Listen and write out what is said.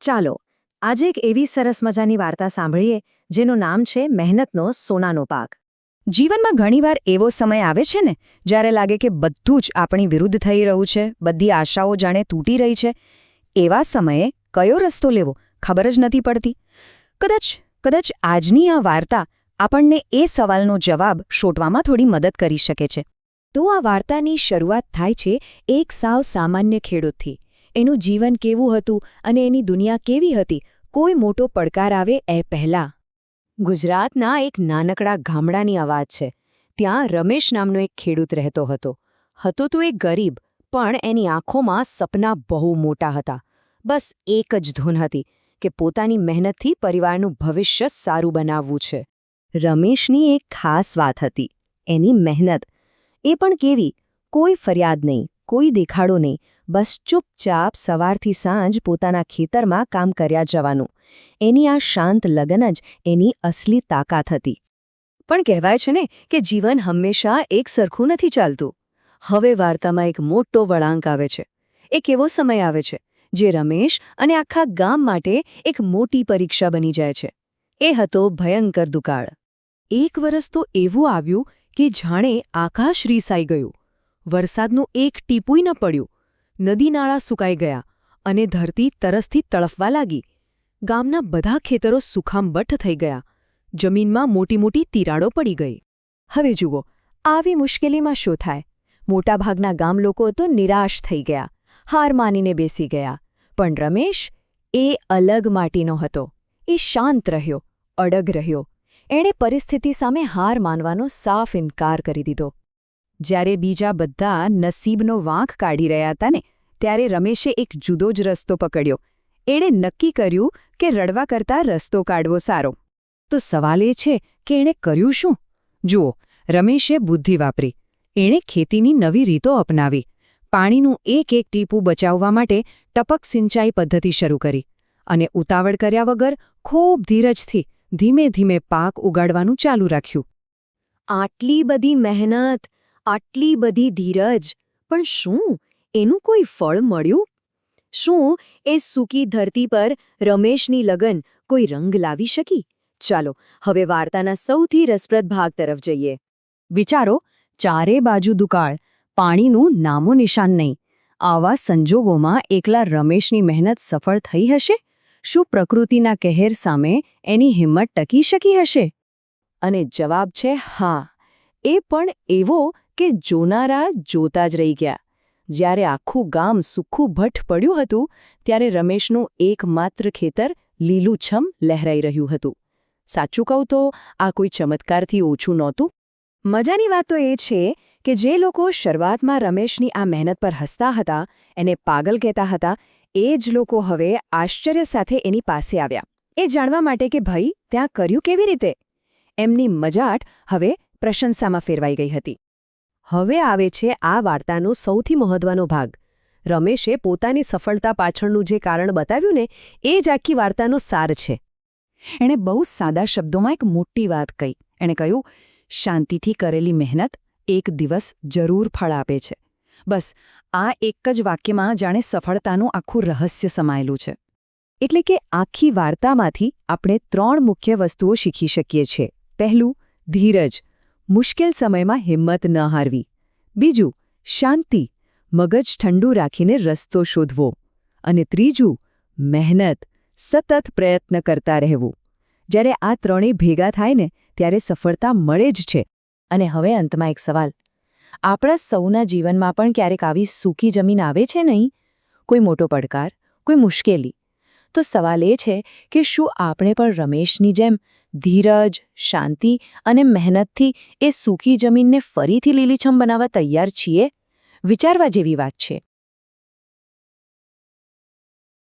ચાલો આજે એક એવી સરસ મજાની વાર્તા સાંભળીએ જેનું નામ છે મહેનતનો સોનાનો પાક. જીવનમાં ઘણીવાર એવો સમય આવે છે ને જ્યારે લાગે કે બધું જ આપણી વિરુદ્ધ થઈ રહ્યું છે, બધી આશાઓ જાણે તૂટી રહી છે. એવા સમયે કયો રસ્તો લેવો ખબર જ નથી પડતી. કદાચ આજની આ વાર્તા આપણને એ સવાલનો જવાબ શોધવામાં થોડી મદદ કરી શકે છે. તો આ વાર્તાની શરૂઆત થાય છે એક સાવ સામાન્ય ખેડૂતથી. એનું જીવન કેવું હતું અને એની દુનિયા કેવી હતી કોઈ મોટો પડકાર આવે એ પહેલાં. ગુજરાતના એક નાનકડા ગામડાની આ વાત છે. ત્યાં રમેશ નામનો એક ખેડૂત રહેતો હતો. હતો તો એ ગરીબ, પણ એની આંખોમાં સપના બહુ મોટા હતા. બસ એક જ ધૂન હતી કે પોતાની મહેનતથી પરિવારનું ભવિષ્ય સારું બનાવવું છે. રમેશની એક ખાસ વાત હતી એની મહેનત. એ પણ કેવી? કોઈ ફરિયાદ નહીં, કોઈ દેખાડો નહીં, બસ ચૂપચાપ સવારથી સાંજ પોતાના ખેતરમાં કામ કર્યા જવાનું. એની આ શાંત લગન જ એની અસલી તાકાત હતી. પણ કહેવાય છે ને કે જીવન હંમેશા એક સરખું નથી ચાલતું. હવે વાર્તામાં એક મોટો વળાંક આવે છે. એક એવો સમય આવે છે જે રમેશ અને આખા ગામ માટે એક મોટી પરીક્ષા બની જાય છે. એ હતો ભયંકર દુકાળ. એક વરસ તો એવું આવ્યું કે જાણે આકાશ રીસાઈ ગયું. વરસાદનું એક ટીપુંય ન પડ્યું. નદી-નાળા સુકાઈ ગયા અને ધરતી તરસથી તળફવા લાગી. ગામના બધા ખેતરો સુખામબઠ્ઠ થઈ ગયા. જમીનમાં મોટી મોટી તિરાડો પડી ગઈ. હવે જુઓ, આવી મુશ્કેલીમાં શું થાય? મોટાભાગના ગામ લોકો તો નિરાશ થઈ ગયા, હાર માનીને બેસી ગયા. પણ રમેશ એ અલગ માટીનો હતો. એ શાંત રહ્યો, અડગ રહ્યો. એણે પરિસ્થિતિ સામે હાર માનવાનો સાફ ઇનકાર કરી દીધો. જ્યારે બીજા બધા નસીબનો વાંક કાઢી રહ્યા હતા ને, ત્યારે રમેશે એક જુદો જ રસ્તો પકડ્યો. એણે નક્કી કર્યું કે રડવા કરતાં રસ્તો કાઢવો સારો. તો સવાલ એ છે કે એણે કર્યું શું? જુઓ, રમેશે બુદ્ધિ વાપરી. એણે ખેતીની નવી રીતો અપનાવી. પાણીનું એક એક ટીપું બચાવવા માટે ટપક સિંચાઈ પદ્ધતિ શરૂ કરી. અને ઉતાવળ કર્યા વગર ખૂબ ધીરજથી ધીમે ધીમે પાક ઉગાડવાનું ચાલુ રાખ્યું. આટલી બધી મહેનત, આટલી બધી ધીરજ, પણ શું એનું કોઈ ફળ મળ્યું? શું એ સૂકી ધરતી પર રમેશની લગન કોઈ રંગ લાવી શકી? ચાલો હવે વાર્તાના સૌથી રસપ્રદ ભાગ તરફ જઈએ. વિચારો, ચારે બાજુ દુકાળ, પાણીનું નામો નિશાન નહીં. આવા સંજોગોમાં એકલા રમેશની મહેનત સફળ થઈ હશે? શું પ્રકૃતિના કહેર સામે એની હિંમત ટકી શકી હશે? અને જવાબ છે હા. એ પણ એવો કે જોનારા જોતા જ રહી ગયા. જ્યારે આખું ગામ સુખું-ભઠ્ઠ પડ્યું હતું, ત્યારે રમેશનું એકમાત્ર ખેતર લીલુંછમ લહેરાઈ રહ્યું હતું. સાચું કહું તો આ કોઈ ચમત્કારથી ઓછું નહોતું. મજાની વાત તો એ છે કે જે લોકો શરૂઆતમાં રમેશની આ મહેનત પર હસતા હતા, એને પાગલ કહેતા હતા, એ જ લોકો હવે આશ્ચર્ય સાથે એની પાસે આવ્યા. એ જાણવા માટે કે ભાઈ ત્યાં કર્યું કેવી રીતે? એમની મજાટ હવે પ્રશંસામાં ફેરવાઈ ગઈ હતી. હવે આવે છે આ વાર્તાનો સૌથી મહત્વનો ભાગ. રમેશે પોતાની સફળતા પાછળનું જે કારણ બતાવ્યું ને, એ જ આખી વાર્તાનો સાર છે. એણે બહુ સાદા શબ્દોમાં એક મોટી વાત કહી. એણે કહ્યું, શાંતિથી કરેલી મહેનત એક દિવસ જરૂર ફળ આપે છે. બસ આ એક જ વાક્યમાં જાણે સફળતાનું આખું રહસ્ય સમાયેલું છે. એટલે કે આખી વાર્તામાંથી આપણે 3 મુખ્ય વસ્તુઓ શીખી શકીએ છીએ. પહેલું, ધીરજ, મુશ્કેલ સમયમાં હિંમત ન હારવી. બીજું, શાંતિ, મગજ ઠંડુ રાખીને રસ્તો શોધવો. અને ત્રીજું, મહેનત, સતત પ્રયત્ન કરતા રહેવું. જ્યારે આ ત્રણેય ભેગા થાય ને, ત્યારે સફળતા મળે જ છે. અને હવે અંતમાં એક સવાલ. આપણા સૌના જીવનમાં પણ ક્યારેક આવી સૂકી જમીન આવે છે નહીં? કોઈ મોટો પડકાર, કોઈ મુશ્કેલી. તો સવાલ એ છે કે શું આપણે પણ રમેશની જેમ ધીરજ, શાંતિ અને મહેનતથી એ સૂકી જમીનને ફરીથી લીલીછમ બનાવવા તૈયાર છીએ? વિચારવા જેવી વાત છે.